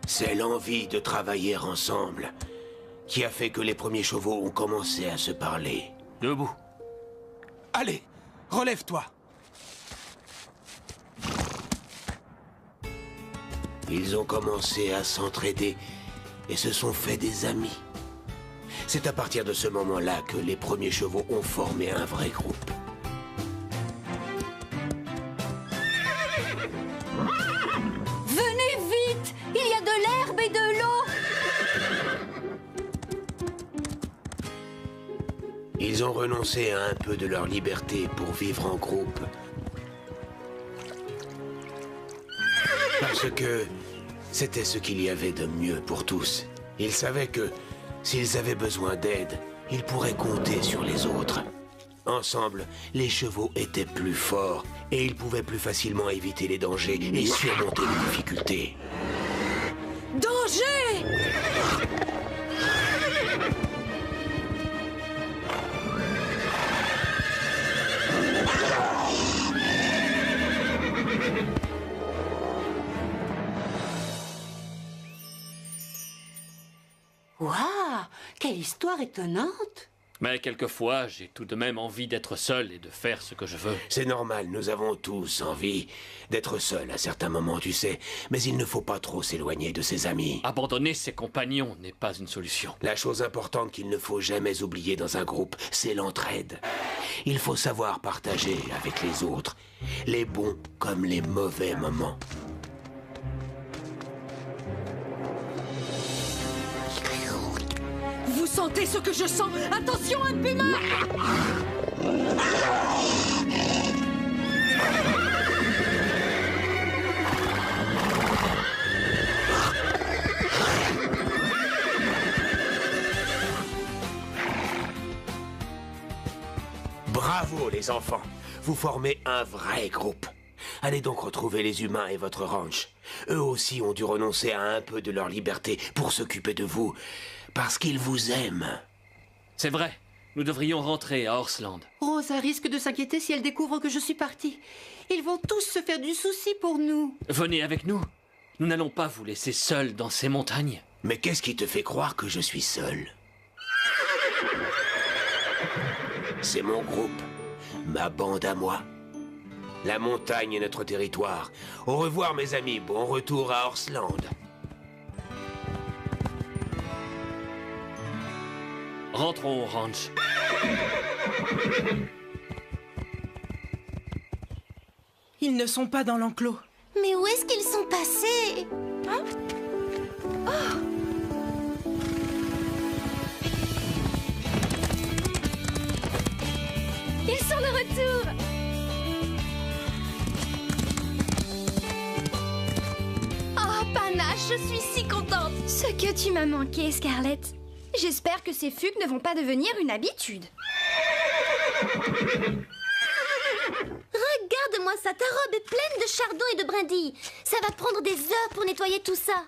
C'est l'envie de travailler ensemble qui a fait que les premiers chevaux ont commencé à se parler. Debout. Allez, relève-toi. Ils ont commencé à s'entraider et se sont fait des amis. C'est à partir de ce moment-là que les premiers chevaux ont formé un vrai groupe. Venez vite! Il y a de l'herbe et de l'eau! Ils ont renoncé à un peu de leur liberté pour vivre en groupe. Parce que c'était ce qu'il y avait de mieux pour tous. Ils savaient que s'ils avaient besoin d'aide, ils pourraient compter sur les autres. Ensemble, les chevaux étaient plus forts et ils pouvaient plus facilement éviter les dangers et surmonter les difficultés. Danger! Waouh! Quelle histoire étonnante! Mais quelquefois, j'ai tout de même envie d'être seul et de faire ce que je veux. C'est normal, nous avons tous envie d'être seuls à certains moments, tu sais. Mais il ne faut pas trop s'éloigner de ses amis. Abandonner ses compagnons n'est pas une solution. La chose importante qu'il ne faut jamais oublier dans un groupe, c'est l'entraide. Il faut savoir partager avec les autres, les bons comme les mauvais moments. Vous sentez ce que je sens? Attention, un puma! Bravo les enfants, vous formez un vrai groupe. Allez donc retrouver les humains et votre ranch. Eux aussi ont dû renoncer à un peu de leur liberté pour s'occuper de vous. Parce qu'ils vous aiment. C'est vrai. Nous devrions rentrer à Horseland. Rosa risque de s'inquiéter si elle découvre que je suis partie. Ils vont tous se faire du souci pour nous. Venez avec nous. Nous n'allons pas vous laisser seuls dans ces montagnes. Mais qu'est-ce qui te fait croire que je suis seul? C'est mon groupe, ma bande à moi. La montagne est notre territoire. Au revoir mes amis, bon retour à Horseland. Rentrons au ranch. Ils ne sont pas dans l'enclos. Mais où est-ce qu'ils sont passés? Hein? Oh! Ils sont de retour! Oh, Panache, je suis si contente! Ce que tu m'as manqué, Scarlett. J'espère que ces fugues ne vont pas devenir une habitude. Regarde-moi ça, ta robe est pleine de chardon et de brindilles. Ça va prendre des heures pour nettoyer tout ça.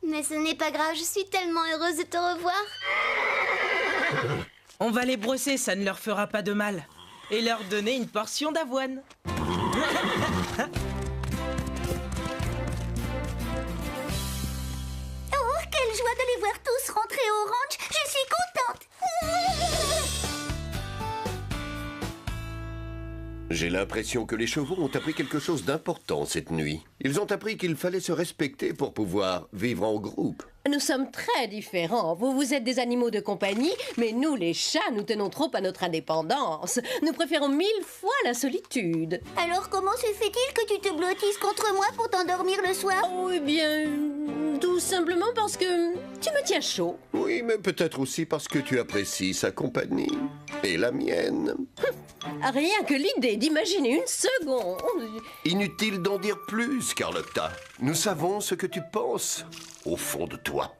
Mais ce n'est pas grave, je suis tellement heureuse de te revoir. On va les brosser, ça ne leur fera pas de mal. Et leur donner une portion d'avoine. Oh, quelle joie de les voir tous rentrer au ranch. Je suis contente. J'ai l'impression que les chevaux ont appris quelque chose d'important cette nuit. Ils ont appris qu'il fallait se respecter pour pouvoir vivre en groupe. Nous sommes très différents. Vous êtes des animaux de compagnie, mais nous, les chats, nous tenons trop à notre indépendance. Nous préférons 1000 fois la solitude. Alors comment se fait-il que tu te blottisses contre moi pour t'endormir le soir? Oh, eh bien, tout simplement parce que tu me tiens chaud. Oui, mais peut-être aussi parce que tu apprécies sa compagnie. Et la mienne. Rien que l'idée d'imaginer une seconde. Inutile d'en dire plus, Carlotta. Nous savons ce que tu penses au fond de toi.